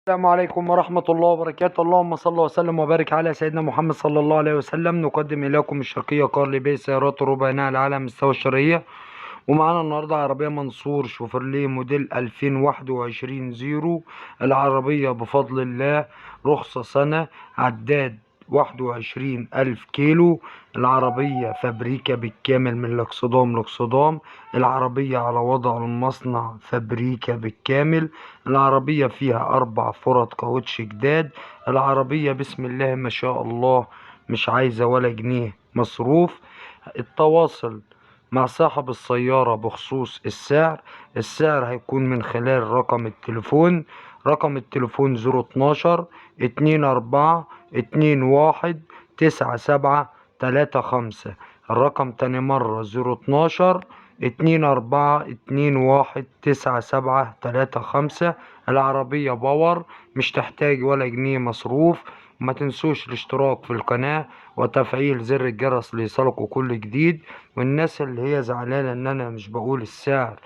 السلام عليكم ورحمة الله وبركاته. اللهم صل وسلم وبارك على سيدنا محمد صلى الله عليه وسلم. نقدم إليكم الشرقية كارل بي سيارات ربع نقل على مستوى الشرقية. ومعانا النهاردة عربية منصور شوفرليه موديل 2021 زيرو. العربية بفضل الله رخصة سنة، عداد 21,000 كيلو. العربية فابريكا بالكامل من الاكسدام لاكسدام. العربية على وضع المصنع فابريكا بالكامل. العربية فيها 4 فرد كاوتش جداد. العربية بسم الله ما شاء الله مش عايزة ولا جنيه مصروف. التواصل مع صاحب السيارة بخصوص السعر هيكون من خلال رقم التليفون 012 24 21 9735. الرقم تاني مرة 012 24 21 9735. العربية باور مش تحتاج ولا جنيه مصروف. وما تنسوش الاشتراك في القناة وتفعيل زر الجرس ليصلكوا كل جديد. والناس اللي هي زعلانة ان انا مش بقول السعر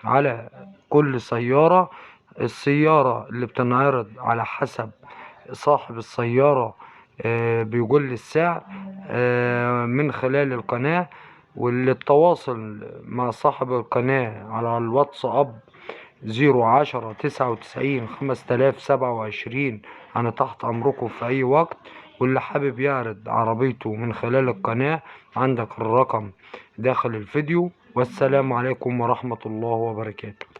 على كل سيارة، السيارة اللي بتنعرض على حسب صاحب السيارة بيقول لي السعر من خلال القناة. والتواصل مع صاحب القناة على الواتساب 010 99 5027. أنا تحت أمركم في أي وقت. واللي حابب يعرض عربيته من خلال القناة عندك الرقم داخل الفيديو. والسلام عليكم ورحمة الله وبركاته.